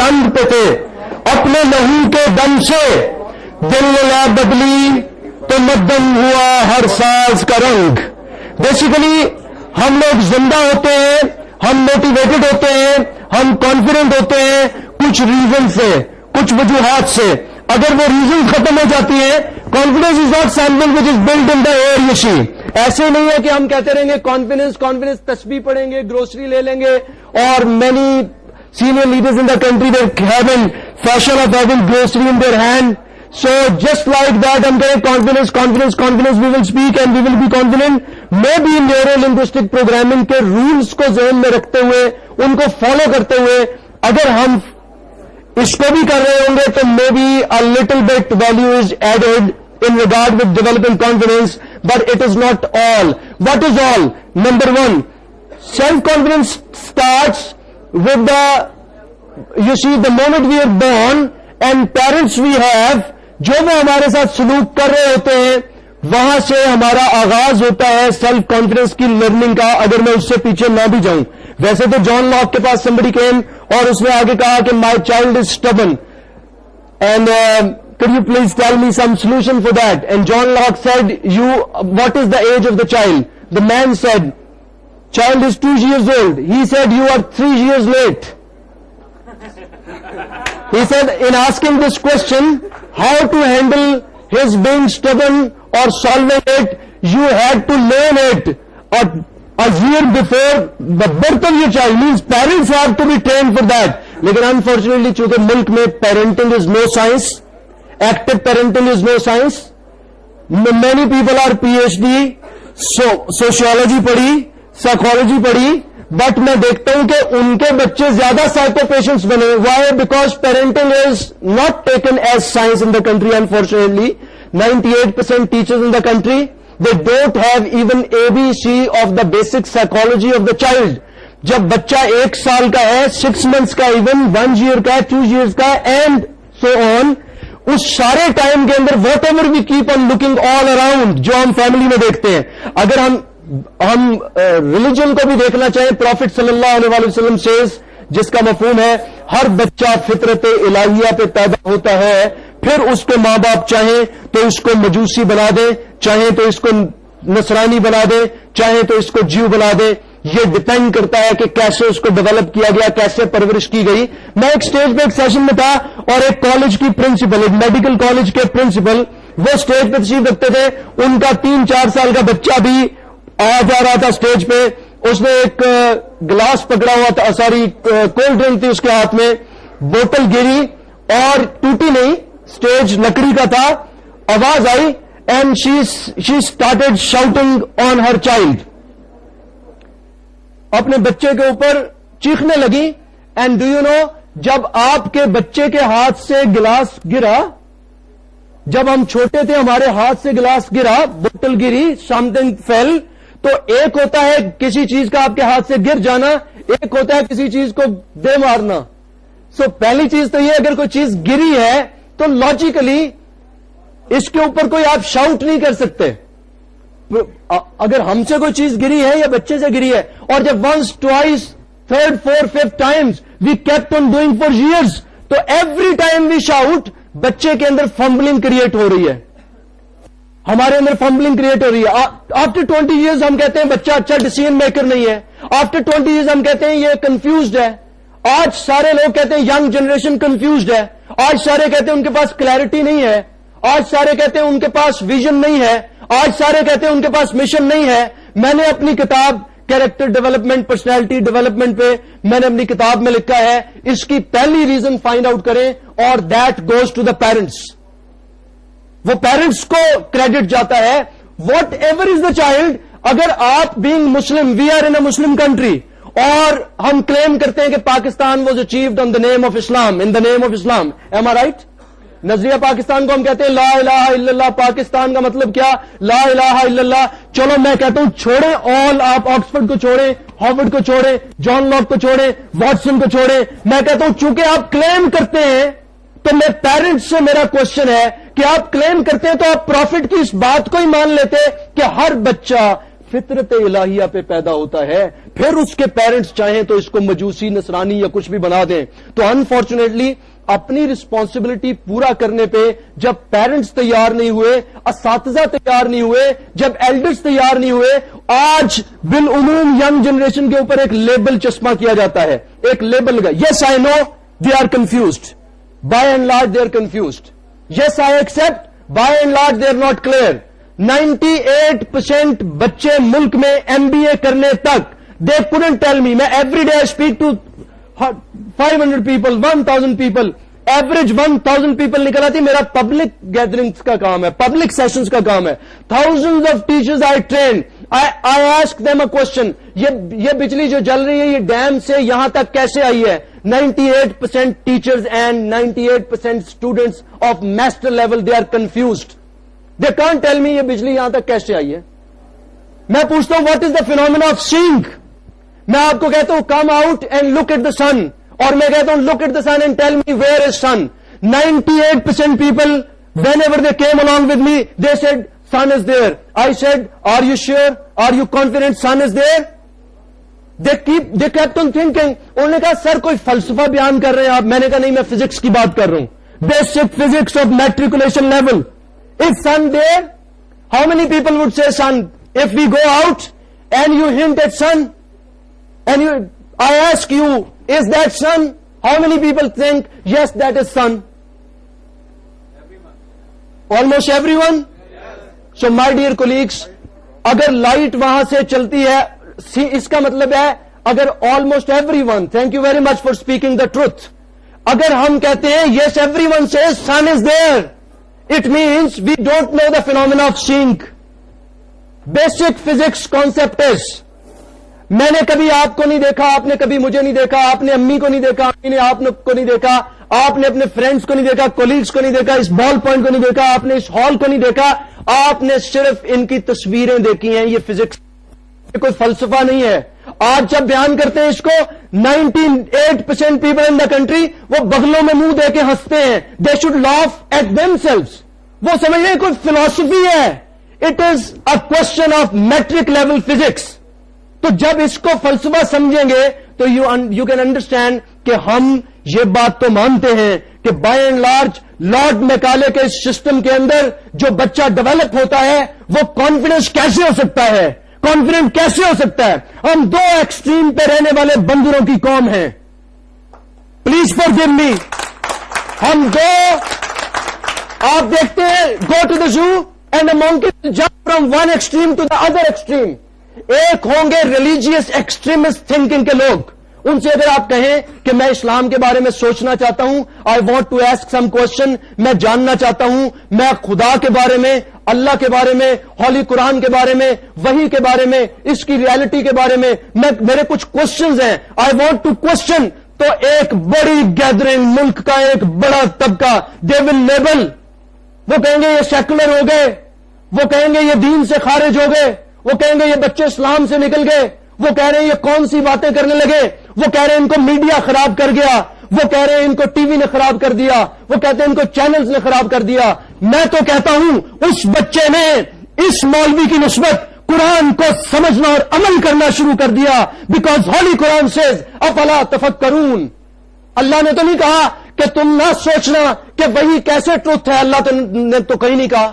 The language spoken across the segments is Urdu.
بلند پہ تھے, اپنے لہو کے دم سے دل لا بدلی تو مدم ہوا ہر ساز کا رنگ. بیسیکلی ہم لوگ زندہ ہوتے ہیں, ہم موٹیویٹڈ ہوتے ہیں, ہم کانفیڈنٹ ہوتے ہیں کچھ ریزن سے, کچھ وجوہات سے. اگر وہ ریزن ختم ہو جاتی ہے, confidence is not simple which is build in the air. یشی ایسے نہیں ہے کہ ہم کہتے رہیں گے کانفیڈنس تسبیح پڑھیں گے, گروسری لے لیں گے, اور many senior leaders in the country, they have a fashion of having grocery in their hand. So just like that, hum kehte confidence, we will speak and we will be confident. Maybe neuro-linguistic programming کے rules کو ذہن میں رکھتے ہوئے, ان کو فالو کرتے ہوئے اگر ہم اس کو بھی کر رہے ہوں گے تو maybe a little bit value is added in regard with developing confidence, but it is not all. What is all? Number one, self-confidence starts with the moment we are born and parents we have, جو وہ ہمارے ساتھ سلوک کر رہے ہوتے ہیں وہاں سے ہمارا آغاز ہوتا ہے سیلف کانفیڈنس کی لرننگ کا, اگر میں اس سے پیچھے نہ بھی جاؤں. ویسے تو جان لاک کے پاس somebody came اور اس نے آگے کہا کہ my child is stubborn and could you please tell me some solution for that? And John Locke said, what is the age of the child? The man said, child is 2 years old. He said, you are 3 years late. He said, in asking this question, how to handle his being stubborn or solving it, you had to learn it a year before the birth of your child. Means parents have to be trained for that. Lekin unfortunately, چونکہ ملک میں parenting is no science, active parenting is no science. Many people are PhD, sociology پڑھی, سائیکالوجی پڑھی, بٹ میں دیکھتا ہوں کہ ان کے بچے زیادہ سائیکو پیشنٹس بنے. Why? Because parenting is not taken as science in the country. Unfortunately 98% teachers in the country they don't have even ABC of the basic psychology of the child. جب بچہ 1 سال کا ہے, 6 months کا, ایون 1 year کا, 2 years کا, اینڈ سو آن, اس سارے ٹائم کے اندر whatever we keep on looking all around, جو ہم فیملی میں دیکھتے ہیں, اگر ہم ریلیجن کو بھی دیکھنا چاہیں, پروفٹ صلی اللہ علیہ وسلم سیز, جس کا مفہوم ہے ہر بچہ فطرت الہیہ پہ پیدا ہوتا ہے, پھر اس کے ماں باپ چاہیں تو اس کو مجوسی بنا دیں, چاہیں تو اس کو نصرانی بنا دیں, چاہیں تو اس کو جیو بنا دیں. یہ ڈپینڈ کرتا ہے کہ کیسے اس کو ڈیولپ کیا گیا, کیسے پرورش کی گئی. میں ایک اسٹیج پہ ایک سیشن میں تھا اور ایک کالج کی پرنسپل, ایک میڈیکل کالج کے پرنسپل, وہ اسٹیج پہ تشریف رکھتے تھے. ان کا 3-4 سال کا بچہ بھی آ جا رہا تھا اسٹیج پہ. اس نے ایک گلاس پکڑا ہوا تھا, سوری کولڈ ڈرنک تھی اس کے ہاتھ میں, بوتل گری اور ٹوٹی نہیں, اسٹیج لکڑی کا تھا, آواز آئی and she started shouting on her child, اپنے بچے کے اوپر چیخنے لگی. اینڈ ڈو یو نو, جب آپ کے بچے کے ہاتھ سے گلاس گرا, جب ہم چھوٹے تھے ہمارے ہاتھ سے گلاس گرا, بوتل گری, سمتھنگ فیل, تو ایک ہوتا ہے کسی چیز کا آپ کے ہاتھ سے گر جانا, ایک ہوتا ہے کسی چیز کو دے مارنا. سو پہلی چیز تو یہ, اگر کوئی چیز گری ہے تو لاجیکلی اس کے اوپر کوئی آپ شاؤٹ نہیں کر سکتے. اگر ہم سے کوئی چیز گری ہے یا بچے سے گری ہے, اور جب once, twice, 3rd, 4th, 5th times we kept on doing for years, تو ایوری ٹائم وی شاؤٹ, بچے کے اندر فمبلنگ کریٹ ہو رہی ہے, ہمارے اندر فمبلنگ کریٹ ہو رہی ہے. آفٹر 20 years ہم کہتے ہیں بچہ اچھا ڈیسیژن میکر نہیں ہے. آفٹر 20 years ہم کہتے ہیں یہ کنفیوزڈ ہے. آج سارے لوگ کہتے ہیں ینگ جنریشن کنفیوزڈ ہے. آج سارے کہتے ہیں ان کے پاس کلیئرٹی نہیں ہے. آج سارے کہتے ہیں ان کے پاس ویژن نہیں ہے. آج سارے کہتے ہیں ان کے پاس مشن نہیں ہے. میں نے اپنی کتاب کیریکٹر ڈیولپمنٹ, پرسنالٹی ڈیولپمنٹ پہ میں نے اپنی کتاب میں لکھا ہے, اس کی پہلی ریزن فائنڈ آؤٹ کریں, اور that goes to the parents. وہ پیرنٹس کو کریڈٹ جاتا ہے. Whatever is the child, اگر آپ being Muslim, we are in a Muslim country, اور ہم کلیم کرتے ہیں کہ Pakistan was achieved on the name of Islam, in the name of Islam, am I right? نظریہ پاکستان کو ہم کہتے ہیں لا الہ الا اللہ. پاکستان کا مطلب کیا؟ لا الہ الا اللہ. چلو میں کہتا ہوں چھوڑیں آل, آپ آکسفورڈ کو چھوڑیں, ہارورڈ کو چھوڑیں, جان لاک کو چھوڑیں, واٹسن کو چھوڑیں. میں کہتا ہوں چونکہ آپ کلیم کرتے ہیں, تو میں پیرنٹس سے میرا کوشچن ہے کہ آپ کلیم کرتے ہیں تو آپ پروفٹ کی اس بات کو ہی مان لیتے کہ ہر بچہ فطرت الہیہ پہ پیدا ہوتا ہے, پھر اس کے پیرنٹس چاہیں تو اس کو مجوسی نصرانی یا کچھ بھی بنا دیں. تو انفارچونیٹلی اپنی رسپانسبلٹی پورا کرنے پہ جب پیرنٹس تیار نہیں ہوئے, اساتذہ تیار نہیں ہوئے, جب ایلڈرز تیار نہیں ہوئے, آج بالعموم ینگ جنریشن کے اوپر ایک لیبل چشمہ کیا جاتا ہے, ایک لیبل کا. Yes I know they are confused, by and large they are confused. Yes I accept, by and large they are not clear. 98% بچے ملک میں MBA کرنے تک دے couldn't tell me. میں every day speak to 500 people, 1000 people, average 1000 people نکل آتی. میرا پبلک گیدرنگز کا کام ہے, پبلک سیشنز کا کام ہے. Thousands of teachers I train. I ask them a question. یہ بجلی جو جل رہی ہے یہ ڈیم سے یہاں تک کیسے آئی ہے؟ 98% teachers and 98% students of master level, they are confused. They can't tell me یہ بجلی یہاں تک کیسے آئی ہے. میں پوچھتا ہوں what is the phenomena of seeing. میں آپ کو کہتا ہوں come out and look at the sun, اور میں کہتا ہوں look at the sun and tell me where is sun. 98% people whenever they came along with me they said sun is there. I said are you sure, are you confident sun is there? They kept on thinking. انہوں نے کہا سر کوئی فلسفہ بیان کر رہے ہیں آپ. میں نے کہا نہیں, میں فزکس کی بات کر رہا ہوں. Basic physics of matriculation level. Is sun there? How many people would say sun? If we go out and you hint at sun and I ask you, is that sun? How many people think, yes, that is sun? Everyone. Almost everyone? Yes. So my dear colleagues, اگر لائٹ وہاں سے چلتی ہے, اس کا مطلب ہے اگر almost everyone, thank you very much for speaking the truth. اگر ہم کہتے ہیں, yes, everyone says sun is there. It means we don't know the phenomena of seeing. Basic physics concept is, میں نے کبھی آپ کو نہیں دیکھا, آپ نے کبھی مجھے نہیں دیکھا, آپ نے امی کو نہیں دیکھا, امی نے آپ کو نہیں دیکھا, آپ نے اپنے فرینڈز کو نہیں دیکھا, کولیگز کو نہیں دیکھا, اس بال پوائنٹ کو نہیں دیکھا, آپ نے اس ہال کو نہیں دیکھا, آپ نے صرف ان کی تصویریں دیکھی ہیں. یہ فزکس, یہ کوئی فلسفہ نہیں ہے. آج جب بیان کرتے ہیں اس کو, 98% پیپل ان دا کنٹری وہ بغلوں میں منہ دے کے ہنستے ہیں. They should laugh at themselves. وہ سمجھ رہے ہیں کوئی فلاسفی ہے. It is a question of matric level physics. تو جب اس کو فلسفہ سمجھیں گے تو یو کین انڈرسٹینڈ کہ ہم یہ بات تو مانتے ہیں کہ بائی اینڈ لارج لارڈ میکالے کے سسٹم کے اندر جو بچہ ڈیولپ ہوتا ہے وہ کانفیڈنس کیسے ہو سکتا ہے, کانفیڈنٹ کیسے ہو سکتا ہے. ہم دو ایکسٹریم پہ رہنے والے بندروں کی قوم ہیں. Please forgive me. ہم دو, آپ دیکھتے ہیں go to the zoo and a monkey jump from one extreme to the other extreme. ایک ہوں گے ریلیجیس ایکسٹریمسٹ تھنکنگ کے لوگ. ان سے اگر آپ کہیں کہ میں اسلام کے بارے میں سوچنا چاہتا ہوں, I want to ask some question, میں جاننا چاہتا ہوں, میں خدا کے بارے میں, اللہ کے بارے میں, ہولی قرآن کے بارے میں, وحی کے بارے میں, اس کی ریالٹی کے بارے میں میرے کچھ کوشچنز ہیں, آئی وانٹ ٹو کوشچن. تو ایک بڑی گیدرنگ, ملک کا ایک بڑا طبقہ, دے ول لیبل. وہ کہیں گے یہ سیکولر ہو گئے, وہ کہیں گے یہ دین سے خارج ہو گئے, وہ کہیں گے یہ بچے اسلام سے نکل گئے, وہ کہہ رہے ہیں یہ کون سی باتیں کرنے لگے, وہ کہہ رہے ہیں ان کو میڈیا خراب کر گیا, وہ کہہ رہے ہیں ان کو ٹی وی نے خراب کر دیا, وہ کہتے ہیں ان کو چینلز نے خراب کر دیا. میں تو کہتا ہوں اس بچے نے اس مولوی کی نسبت قرآن کو سمجھنا اور عمل کرنا شروع کر دیا. بیکاز ہولی قرآن سیز افلا تفکرون. اللہ نے تو نہیں کہا کہ تم نہ سوچنا کہ وہی کیسے ٹروتھ ہے, اللہ نے تو کہیں نہیں کہا.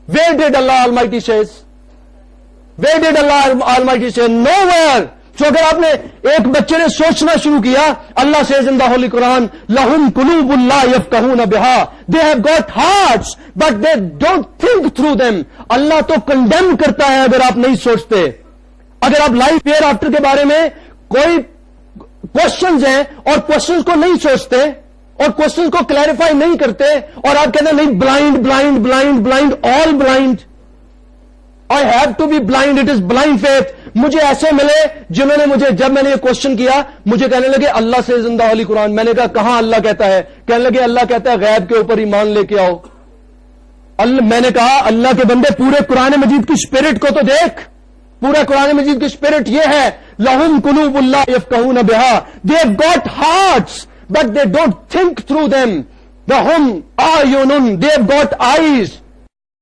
Where did Allah Almighty says, where did Allah Almighty says, nowhere. تو اگر آپ نے ایک بچے نے سوچنا شروع کیا, اللہ سیز ان دا ہولی قرآن لہم قلوب لا یفقہون بہا, they have got hearts but they don't think through them. اللہ تو کنڈیم کرتا ہے اگر آپ نہیں سوچتے. اگر آپ لائف ایئر آفٹر کے بارے میں کوئی کوشچنز ہیں اور کوشچنز کو نہیں سوچتے اور کوشچنز کو کلیریفائی نہیں کرتے اور آپ کہتے ہیں نہیں blind blind blind blind all blind, I have to be blind, it is blind faith. مجھے ایسے ملے جنہوں نے مجھے, جب میں نے یہ کوشچن کیا, مجھے کہنے لگے اللہ سے زندہ ہولی قرآن. میں نے کہا کہاں اللہ کہتا ہے؟ کہنے لگے اللہ کہتا ہے غیب کے اوپر ایمان لے کے آؤ. میں نے کہا اللہ کے بندے پورے قرآن مجید کی اسپرٹ کو تو دیکھ. پورا قرآن مجید کی اسپرٹ یہ ہے لہم قلوب لا یفقہون بہا, they have got hearts but they don't think through them. لہم اعین, دے ہیو گاٹ آئیز